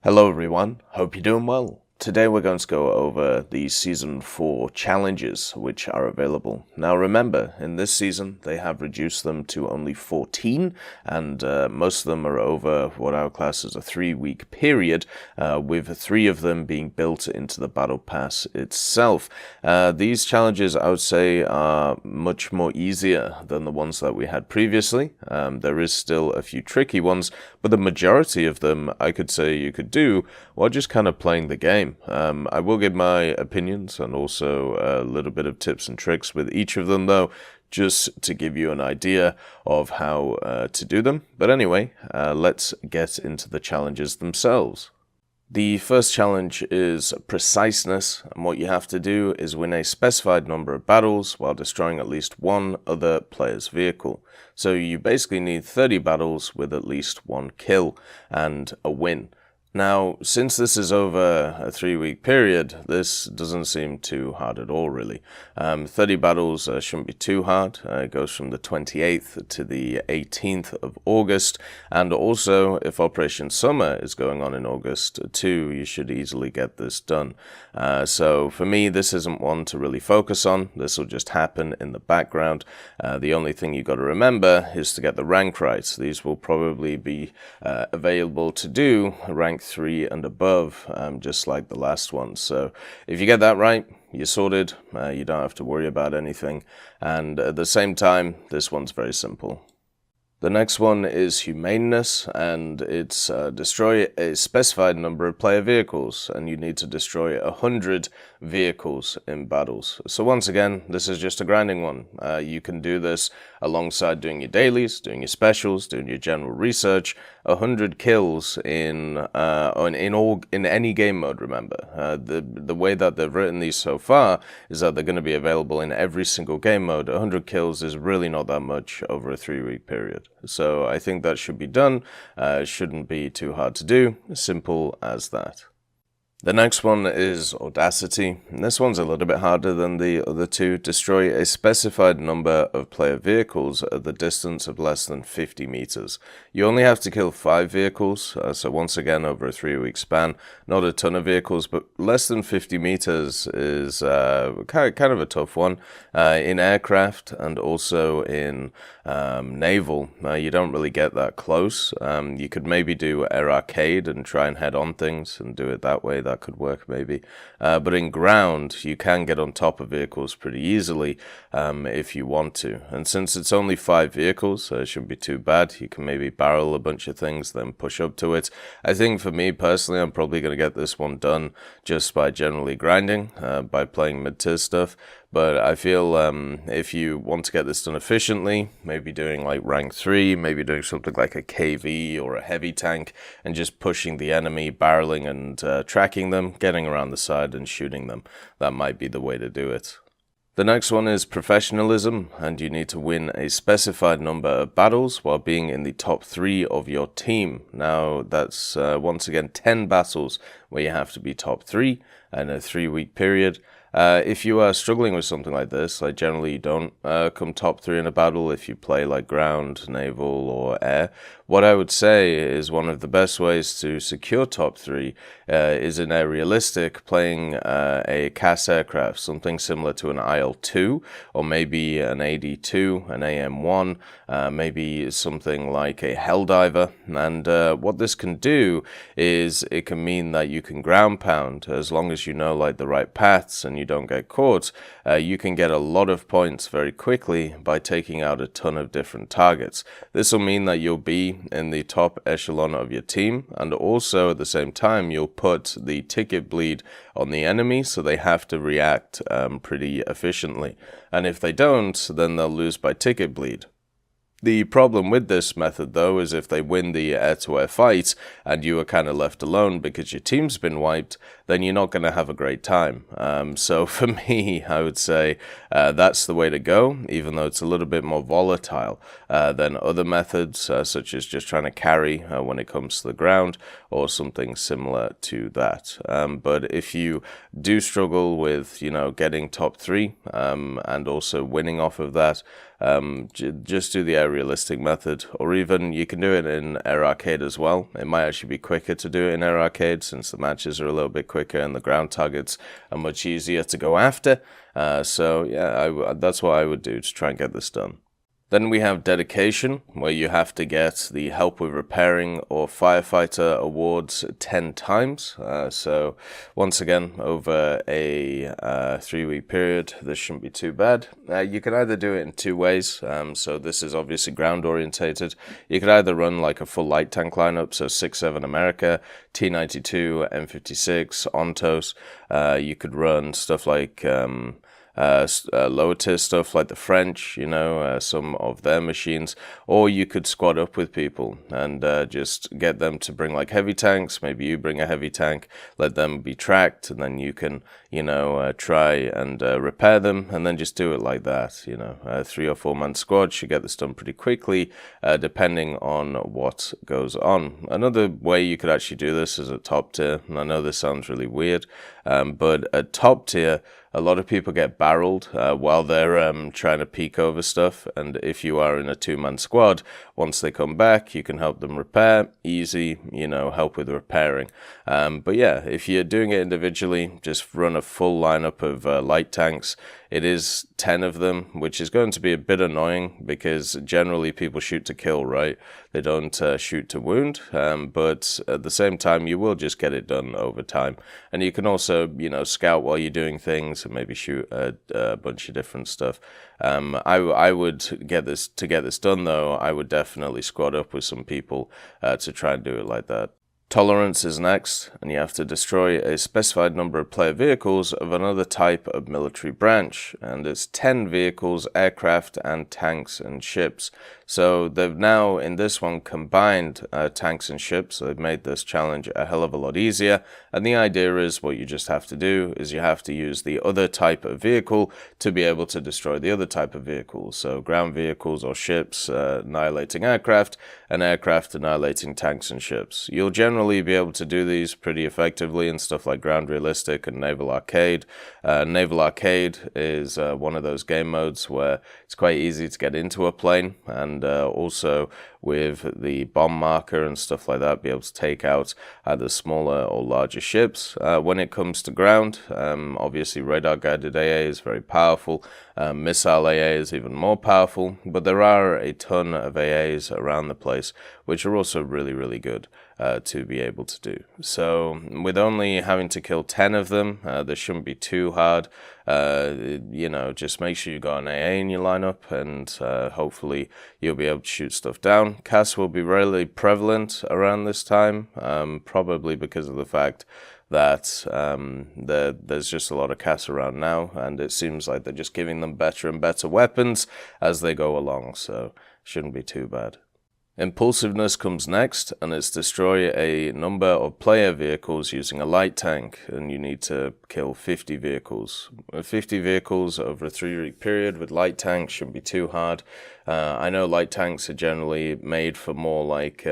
Hello everyone, hope you're doing well. Today we're going to go over the Season 4 challenges which are available. Now remember, in this season they have reduced them to only 14 and most of them are over what I would class as a 3-week period, with 3 of them being built into the Battle Pass itself. These challenges I would say are much more easier than the ones that we had previously. There is still a few tricky ones, but the majority of them I could say you could do while just kind of playing the game. I will give my opinions and also a little bit of tips and tricks with each of them though, just to give you an idea of how to do them. But anyway, let's get into the challenges themselves. The first challenge is Preciseness, and what you have to do is win a specified number of battles while destroying at least one other player's vehicle. So you basically need 30 battles with at least 1 kill and a win. Now, since this is over a 3-week period, this doesn't seem too hard at all, really. 30 battles shouldn't be too hard. It goes from the 28th to the 18th of August, and also, if Operation Summer is going on in August too, you should easily get this done. So, for me, this isn't one to really focus on. This will just happen in the background. The only thing you've got to remember is to get the rank right. These will probably be available to do rank 3 and above, just like the last one. So if you get that right, you're sorted. You don't have to worry about anything. And at the same time, this one's very simple. The next one is Humaneness, and it's destroy a specified number of player vehicles, and you need to destroy 100 vehicles in battles. So once again, this is just a grinding one. You can do this alongside doing your dailies, doing your specials, doing your general research. 100 kills in any game mode. Remember, the way that they've written these so far is that they're going to be available in every single game mode. 100 kills is really not that much over a 3-week period. So I think that should be done. It shouldn't be too hard to do. Simple as that. The next one is Audacity, and this one's a little bit harder than the other two. Destroy a specified number of player vehicles at the distance of less than 50 meters. You only have to kill 5 vehicles, so once again over a 3-week span. Not a ton of vehicles, but less than 50 meters is kind of a tough one. In aircraft and also in naval, you don't really get that close. You could maybe do air arcade and try and head on things and do it that way. That could work maybe. But in ground, you can get on top of vehicles pretty easily if you want to. And since it's only 5 vehicles, so it shouldn't be too bad. You can maybe barrel a bunch of things, then push up to it. I think for me personally, I'm probably going to get this one done just by generally grinding, by playing mid-tier stuff. But I feel if you want to get this done efficiently, maybe doing like rank 3, maybe doing something like a KV or a heavy tank, and just pushing the enemy, barreling and tracking them, getting around the side and shooting them. That might be the way to do it. The next one is Professionalism, and you need to win a specified number of battles while being in the top 3 of your team. Now, that's once again 10 battles where you have to be top 3 in a 3-week period. If you are struggling with something like this, like generally you don't come top 3 in a battle if you play like ground, naval, or air. What I would say is one of the best ways to secure top 3 is in a realistic, playing a CAS aircraft, something similar to an IL-2, or maybe an AD-2, an AM-1, maybe something like a Helldiver. And what this can do is it can mean that you can ground pound, as long as you know like the right paths and you don't get caught. You can get a lot of points very quickly by taking out a ton of different targets. This will mean that you'll be in the top echelon of your team, and also at the same time you'll put the ticket bleed on the enemy, so they have to react pretty efficiently. And if they don't, then they'll lose by ticket bleed. The problem with this method, though, is if they win the air-to-air fight and you are kind of left alone because your team's been wiped, then you're not going to have a great time. So for me, I would say that's the way to go, even though it's a little bit more volatile than other methods, such as just trying to carry when it comes to the ground, or something similar to that. But if you do struggle with, getting top 3 and also winning off of that, just do the air realistic method, or even you can do it in air arcade as well. It might actually be quicker to do it in air arcade since the matches are a little bit quicker and the ground targets are much easier to go after. So yeah, that's what I would do to try and get this done. Then we have dedication, where you have to get the help with repairing or firefighter awards 10 times. So once again, over a 3-week period, this shouldn't be too bad. You can either do it in two ways. So this is obviously ground orientated. You could either run like a full light tank lineup, so 6-7 America, T-92, M56, Ontos. You could run stuff like lower tier stuff like the French, some of their machines, or you could squad up with people and just get them to bring like heavy tanks. Maybe you bring a heavy tank, let them be tracked, and then you can, try and repair them, and then just do it like that. A 3 or 4 man squad should get this done pretty quickly, depending on what goes on. Another way you could actually do this is at top tier, and I know this sounds really weird, but at top tier, a lot of people get barreled while they're trying to peek over stuff, and if you are in a 2-man squad, once they come back, you can help them repair, easy, help with repairing. But yeah, if you're doing it individually, just run a full lineup of light tanks. It is 10 of them, which is going to be a bit annoying because generally people shoot to kill, right? They don't shoot to wound, but at the same time, you will just get it done over time. And you can also, scout while you're doing things and maybe shoot a bunch of different stuff. I would get this done, though. I would definitely squad up with some people to try and do it like that. Tolerance is next, and you have to destroy a specified number of player vehicles of another type of military branch, and it's 10 vehicles, aircraft, and tanks and ships. So they've now, in this one, combined tanks and ships. So they've made this challenge a hell of a lot easier, and the idea is what you just have to do is you have to use the other type of vehicle to be able to destroy the other type of vehicle. So ground vehicles or ships annihilating aircraft, and aircraft annihilating tanks and ships. You'll generally be able to do these pretty effectively in stuff like Ground Realistic and Naval Arcade. Naval Arcade is one of those game modes where it's quite easy to get into a plane, and also with the bomb marker and stuff like that, be able to take out either smaller or larger ships. When it comes to ground, obviously radar guided AA is very powerful. Missile AA is even more powerful, but there are a ton of AAs around the place which are also really, really good to be able to do. So with only having to kill 10 of them, this shouldn't be too hard. Just make sure you got an AA in your lineup, and hopefully you'll be able to shoot stuff down. CAS will be really prevalent around this time, probably because of the fact that there's just a lot of CAS around now, and it seems like they're just giving them better and better weapons as they go along, so shouldn't be too bad. Impulsiveness comes next, and it's destroy a number of player vehicles using a light tank, and you need to kill 50 vehicles. 50 vehicles over a 3-week period with light tanks shouldn't be too hard. I know light tanks are generally made for more like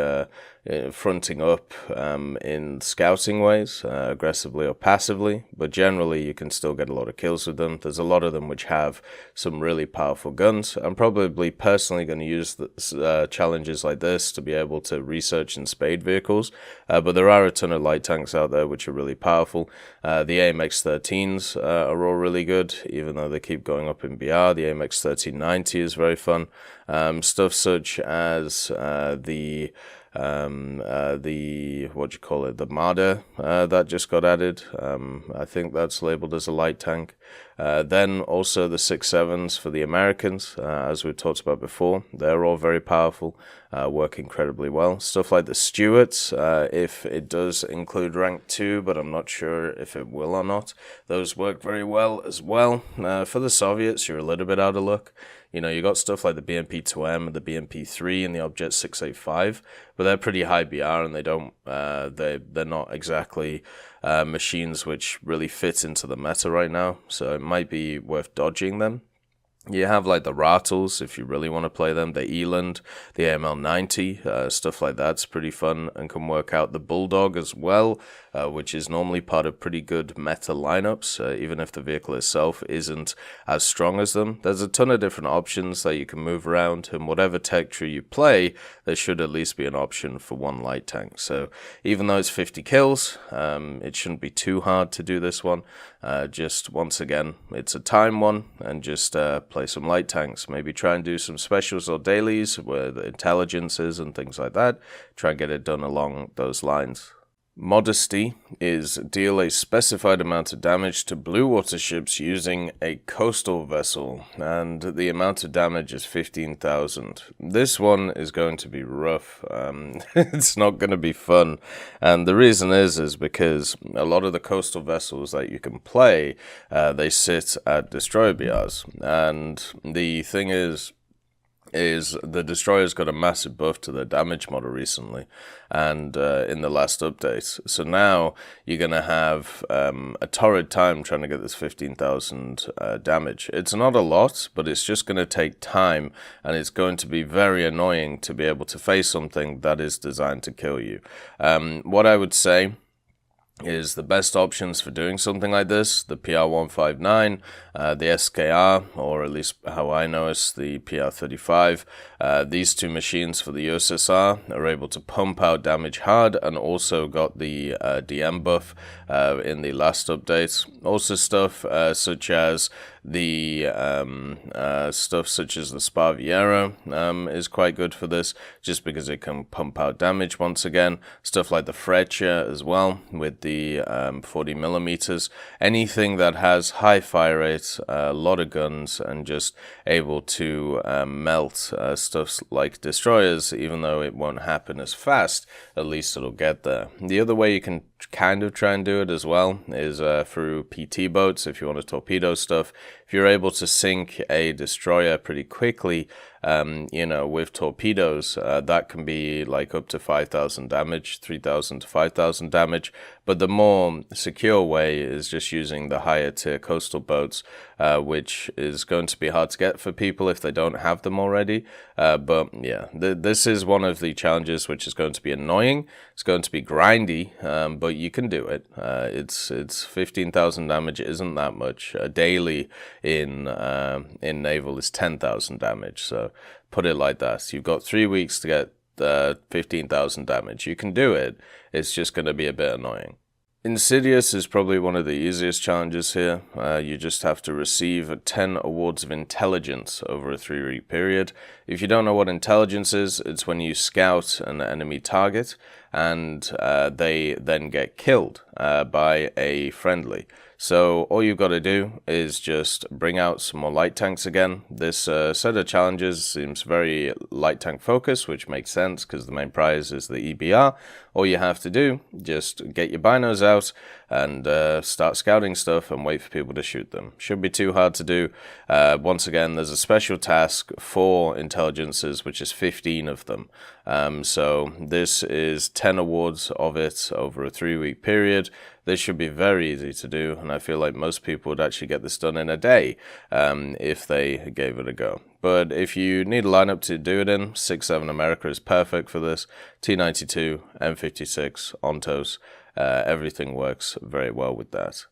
fronting up in scouting ways, aggressively or passively, but generally you can still get a lot of kills with them. There's a lot of them which have some really powerful guns. I'm probably personally going to use challenges like this to be able to research and spade vehicles, but there are a ton of light tanks out there which are really powerful. The AMX-13s are all really good, even though they keep going up in BR. The AMX-1390 is very fun. Stuff such as the Marder that just got added. I think that's labeled as a light tank. Then also the 6.7s for the Americans, as we've talked about before. They're all very powerful, work incredibly well. Stuff like the Stuarts, if it does include rank 2, but I'm not sure if it will or not. Those work very well as well. For the Soviets, you're a little bit out of luck. You got stuff like the BMP-2M and the BMP-3 and the Object 685, but they're pretty high BR, and they're not exactly machines which really fit into the meta right now, so it might be worth dodging them. You have like the Rattles, if you really want to play them, the Eland, the AML-90, stuff like that's pretty fun and can work out. The Bulldog as well, which is normally part of pretty good meta lineups, even if the vehicle itself isn't as strong as them. There's a ton of different options that you can move around, and whatever tech tree you play, there should at least be an option for one light tank. So even though it's 50 kills, it shouldn't be too hard to do this one. Just once again, it's a time one, and just play some light tanks. Maybe try and do some specials or dailies where the intelligence is and things like that. Try and get it done along those lines. Modesty is deal a specified amount of damage to blue water ships using a coastal vessel, and the amount of damage is 15,000. This one is going to be rough. It's not going to be fun, and the reason is because a lot of the coastal vessels that you can play, they sit at destroyer BRs, and the thing is the destroyers got a massive buff to their damage model recently, and in the last update. So now you're going to have a torrid time trying to get this 15,000 damage. It's not a lot, but it's just going to take time, and it's going to be very annoying to be able to face something that is designed to kill you. What I would say is the best options for doing something like this: the PR159, the SKR, or at least how I know it's the PR35. These two machines for the USSR are able to pump out damage hard, and also got the DM buff in the last update. Also stuff such as the Sparviero is quite good for this, just because it can pump out damage once again. Stuff like the Freccia as well, with the 40 millimeters. Anything that has high fire rate, a lot of guns, and just able to melt stuff like destroyers, even though it won't happen as fast, at least it'll get there. The other way you can kind of try and do it as well is through PT boats. If you want to torpedo stuff, if you're able to sink a destroyer pretty quickly, with torpedoes, that can be like up to 5,000 damage, 3,000 to 5,000 damage. But the more secure way is just using the higher tier coastal boats, which is going to be hard to get for people if they don't have them already. But yeah, this is one of the challenges which is going to be annoying. It's going to be grindy, but you can do it. It's 15,000 damage. It isn't that much. Daily in naval is 10,000 damage. So put it like that. You've got 3 weeks to get 15,000 damage. You can do it. It's just going to be a bit annoying. Insidious is probably one of the easiest challenges here. You just have to receive 10 awards of intelligence over a 3-week period. If you don't know what intelligence is, it's when you scout an enemy target and they then get killed by a friendly. So all you've got to do is just bring out some more light tanks again. This set of challenges seems very light tank focused, which makes sense because the main prize is the EBR. All you have to do, just get your binos out and start scouting stuff and wait for people to shoot them. Shouldn't be too hard to do. Once again, there's a special task for intelligences, which is 15 of them. So this is 10 awards of it over a 3-week period. This should be very easy to do, and I feel like most people would actually get this done in a day if they gave it a go. But if you need a lineup to do it in, 6-7 America is perfect for this. T92, M56, Ontos, everything works very well with that.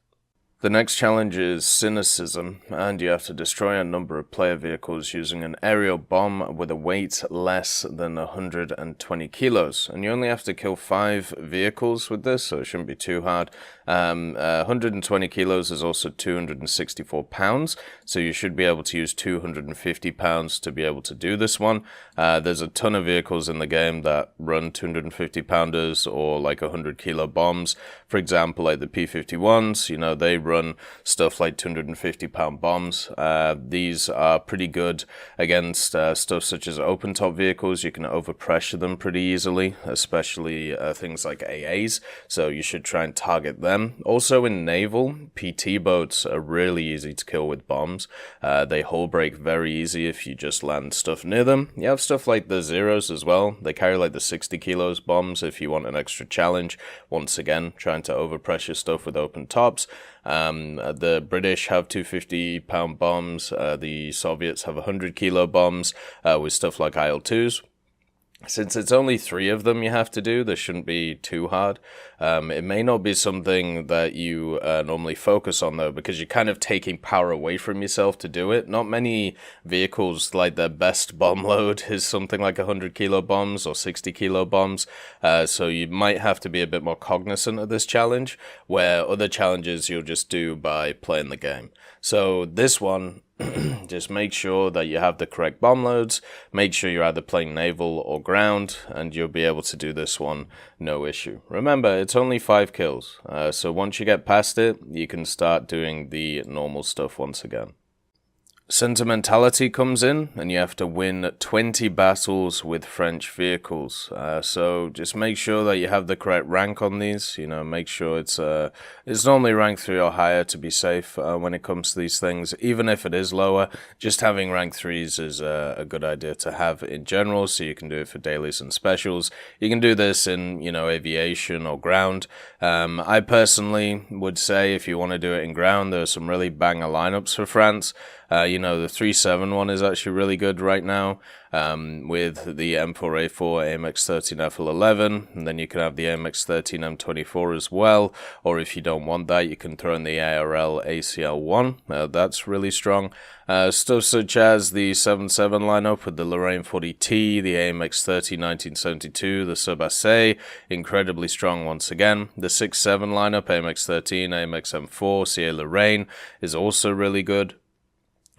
The next challenge is Cynicism, and you have to destroy a number of player vehicles using an aerial bomb with a weight less than 120 kilos. And you only have to kill 5 vehicles with this, so it shouldn't be too hard. 120 kilos is also 264 pounds, so you should be able to use 250 pounds to be able to do this one. There's a ton of vehicles in the game that run 250 pounders or like 100 kilo bombs. For example, like the P51s, they run stuff like 250 pound bombs. These are pretty good against stuff such as open top vehicles. You can overpressure them pretty easily, especially things like AAs, so you should try and target them. Also in naval, PT boats are really easy to kill with bombs. They hull break very easy if you just land stuff near them. You have stuff like the Zeros as well. They carry like the 60 kilos bombs if you want an extra challenge. Once again, trying to overpressure stuff with open tops. The British have 250-pound bombs. The Soviets have 100-kilo bombs with stuff like IL-2s. Since it's only 3 of them you have to do, this shouldn't be too hard. It may not be something that you normally focus on, though, because you're kind of taking power away from yourself to do it. Not many vehicles, like their best bomb load is something like 100-kilo bombs or 60-kilo bombs. So you might have to be a bit more cognizant of this challenge, where other challenges you'll just do by playing the game. So this one, just make sure that you have the correct bomb loads, make sure you're either playing naval or ground, and you'll be able to do this one no issue. Remember, it's only 5 kills, so once you get past it, you can start doing the normal stuff once again. Sentimentality comes in, and you have to win 20 battles with French vehicles. So just make sure that you have the correct rank on these. Make sure it's normally rank 3 or higher to be safe when it comes to these things. Even if it is lower, just having rank 3s is a good idea to have in general, so you can do it for dailies and specials. You can do this in, aviation or ground. I personally would say if you want to do it in ground, there are some really banger lineups for France. The 3.7 one is actually really good right now, with the M4A4 AMX13 FL11, and then you can have the AMX13 M24 as well, or if you don't want that, you can throw in the ARL ACL1, that's really strong. Stuff such as the 7.7 lineup with the Lorraine 40T, the AMX30 1972, the Sagacity, incredibly strong once again. The 6.7 lineup, AMX13, AMX M4, CA Lorraine, is also really good.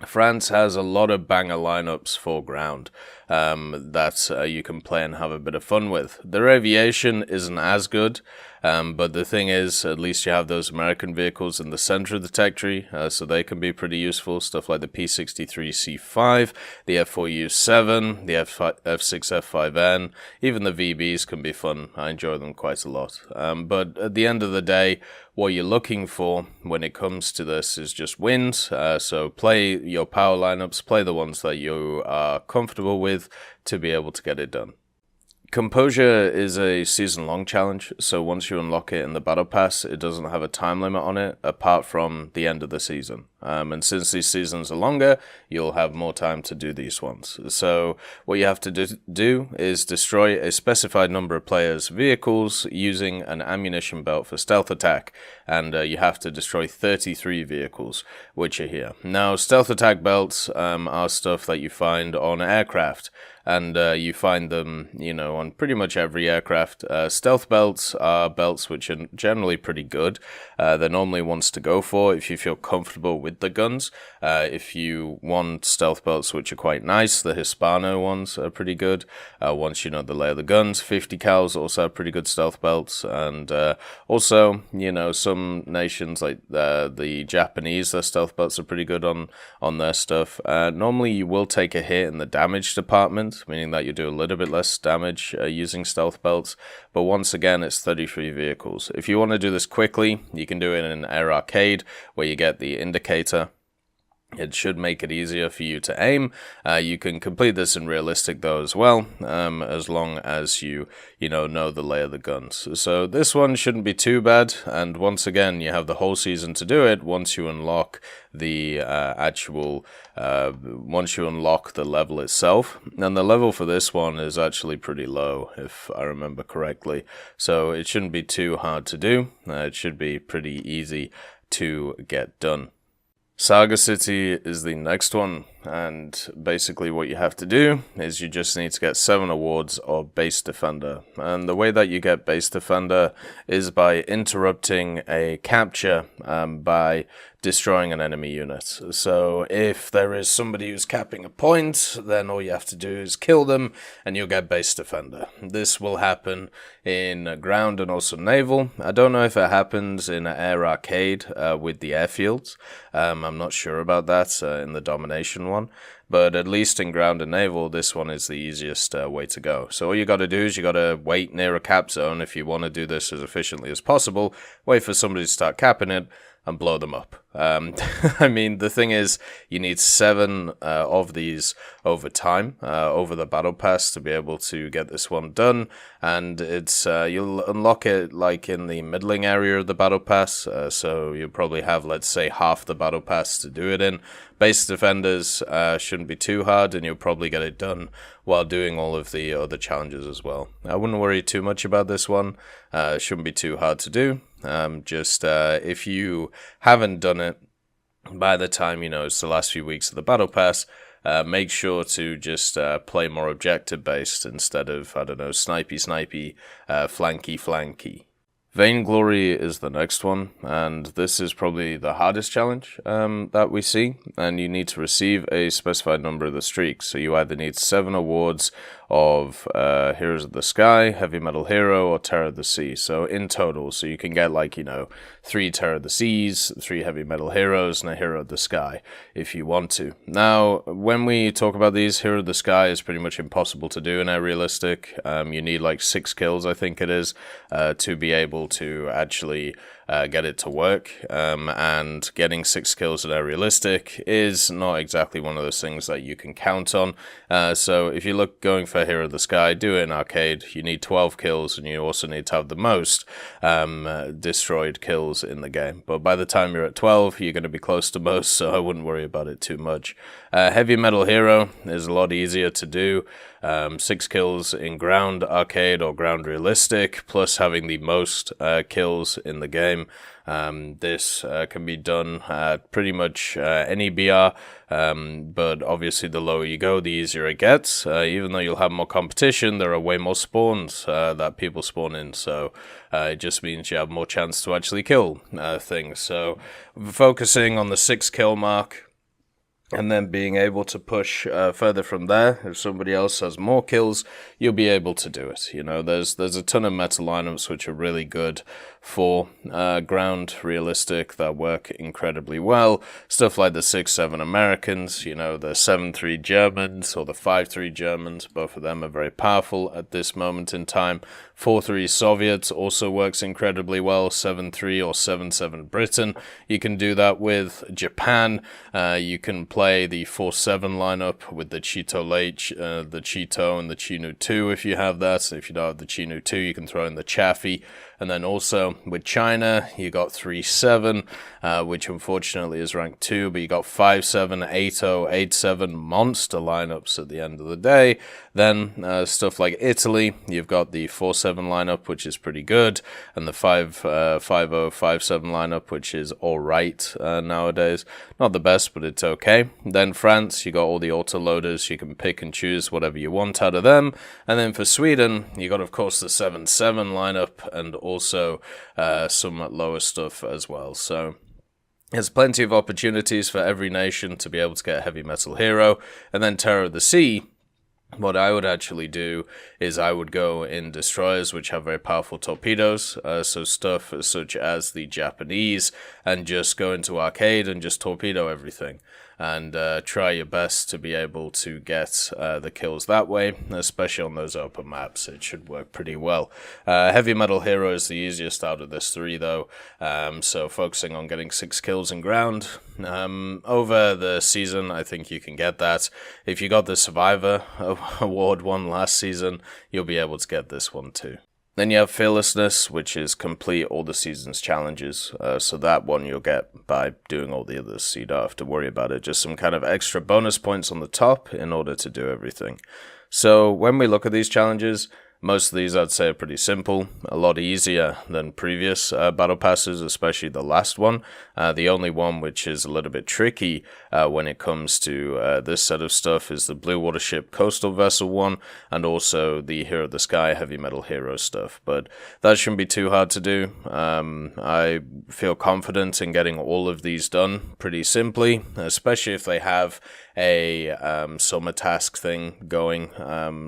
France has a lot of banger lineups for ground that you can play and have a bit of fun with. Their aviation isn't as good, but the thing is, at least you have those American vehicles in the center of the tech tree, so they can be pretty useful. Stuff like the P63C5, the F4U7, the F6F5N, even the VBs can be fun. I enjoy them quite a lot. But at the end of the day, what you're looking for when it comes to this is just wins. So play your power lineups, play the ones that you are comfortable with to be able to get it done. Composure is a season-long challenge, so once you unlock it in the Battle Pass, it doesn't have a time limit on it, apart from the end of the season. And since these seasons are longer, you'll have more time to do these ones. So what you have to do is destroy a specified number of players' vehicles using an ammunition belt for stealth attack, and you have to destroy 33 vehicles, which are here. Now, stealth attack belts are stuff that you find on aircraft, and you find them, on pretty much every aircraft. Stealth belts are belts which are generally pretty good. They're normally ones to go for if you feel comfortable with the guns. If you want stealth belts which are quite nice, the Hispano ones are pretty good. Once you know the lay of the guns, 50 cals also have pretty good stealth belts. And also, some nations like the Japanese, their stealth belts are pretty good on their stuff. Normally you will take a hit in the damage department, meaning that you do a little bit less damage using stealth belts, but once again it's 33 vehicles. If you want to do this quickly, you can do it in an air arcade where you get the indicator. It should make it easier for you to aim. You can complete this in realistic though as well, as long as you know the lay of the guns. So this one shouldn't be too bad, and once again you have the whole season to do it once you unlock the once you unlock the level itself. And the level for this one is actually pretty low, if I remember correctly, so it shouldn't be too hard to do. It should be pretty easy to get done. Sagacity is the next one, and basically what you have to do is you just need to get 7 awards of Base Defender. And the way that you get Base Defender is by interrupting a capture by destroying an enemy unit. So if there is somebody who's capping a point, then all you have to do is kill them and you'll get Base Defender. This will happen in ground and also naval. I don't know if it happens in an air arcade with the airfields. I'm not sure about that in the domination one. But at least in ground and naval, this one is the easiest way to go. So all you got to do is you got to wait near a cap zone if you want to do this as efficiently as possible. Wait for somebody to start capping it, and blow them up. I mean, the thing is, you need 7 of these over time, over the battle pass, to be able to get this one done, and it's you'll unlock it like in the middling area of the battle pass, so you'll probably have, let's say, half the battle pass to do it in. Base defenders shouldn't be too hard, and you'll probably get it done while doing all of the other challenges as well. I wouldn't worry too much about this one. It shouldn't be too hard to do. Just if you haven't done it by the time, it's the last few weeks of the battle pass, make sure to just play more objective based instead of, snipey, flanky. Vainglory is the next one, and this is probably the hardest challenge that we see, and you need to receive a specified number of the streaks. So you either need 7 awards of Heroes of the Sky, Heavy Metal Hero, or Terror of the Sea. So in total, so you can get 3 Terror of the Seas, 3 Heavy Metal Heroes, and a Hero of the Sky if you want to. Now, when we talk about these, Hero of the Sky is pretty much impossible to do in a realistic. You need 6 kills, I think it is, to be able to actually get it to work, and getting 6 kills in a realistic is not exactly one of those things that you can count on. So if you look going for Hero of the Sky, do it in arcade. You need 12 kills, and you also need to have the most destroyed kills in the game. But by the time you're at 12, you're going to be close to most, so I wouldn't worry about it too much. Heavy Metal Hero is a lot easier to do. 6 kills in ground arcade or ground realistic, plus having the most kills in the game. This can be done at pretty much any BR, but obviously the lower you go, the easier it gets. Even though you'll have more competition, there are way more spawns that people spawn in, so it just means you have more chance to actually kill things. So focusing on the 6 kill mark, and then being able to push further from there. If somebody else has more kills, you'll be able to do it. There's a ton of meta lineups which are really good for ground realistic that work incredibly well. Stuff like the 6-7 Americans, the 7-3 Germans or the 5-3 Germans. Both of them are very powerful at this moment in time. 4-3 Soviets also works incredibly well. 7-3 or 7-7 Britain. You can do that with Japan. You can play the 4-7 lineup with the Cheeto Late, the Cheeto, and the Chinu 2 if you have that. So if you don't have the Chinu 2, you can throw in the Chaffee. And then also with China, you got 3-7, which unfortunately is ranked 2, but you got 5-7, 8-0, 8-7 monster lineups at the end of the day. Then stuff like Italy, you've got the 4-7 lineup, which is pretty good, and the 5-0, 5-7 lineup, which is alright nowadays. Not the best, but it's okay. Then France, you got all the autoloaders, you can pick and choose whatever you want out of them. And then for Sweden, you got, of course, the 7-7 lineup, and also some lower stuff as well. So there's plenty of opportunities for every nation to be able to get a Heavy Metal Hero. And then Terror of the Sea, what I would actually do is I would go in destroyers which have very powerful torpedoes, so stuff such as the Japanese, and just go into arcade and just torpedo everything. And try your best to be able to get the kills that way, especially on those open maps. It should work pretty well. Heavy Metal Hero is the easiest out of this 3, though, so focusing on getting 6 kills in ground. Over the season, I think you can get that. If you got the Survivor Award one last season, you'll be able to get this one too. Then you have Fearlessness, which is complete all the season's challenges. So that one you'll get by doing all the others, so you don't have to worry about it. Just some kind of extra bonus points on the top in order to do everything. So when we look at these challenges, most of these I'd say are pretty simple, a lot easier than previous battle passes, especially the last one. The only one which is a little bit tricky when it comes to this set of stuff is the Blue Water Ship Coastal Vessel one, and also the Hero of the Sky Heavy Metal Hero stuff. But that shouldn't be too hard to do. I feel confident in getting all of these done pretty simply, especially if they have a summer task thing going,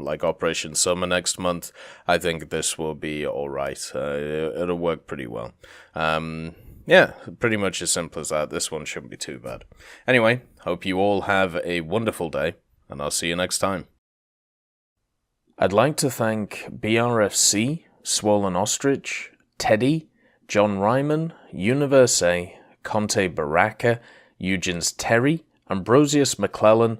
like Operation Summer next month. I think this will be alright. It'll work pretty well. Yeah, pretty much as simple as that. This one shouldn't be too bad. Anyway, hope you all have a wonderful day, and I'll see you next time. I'd like to thank BRFC, Swollen Ostrich, Teddy, John Ryman, Universe, Conte Baraka, Eugens Terry, Ambrosius McClellan,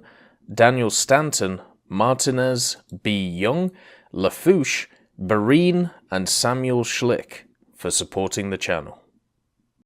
Daniel Stanton, Martinez, B. Young, Lafouche, Barine, and Samuel Schlick for supporting the channel.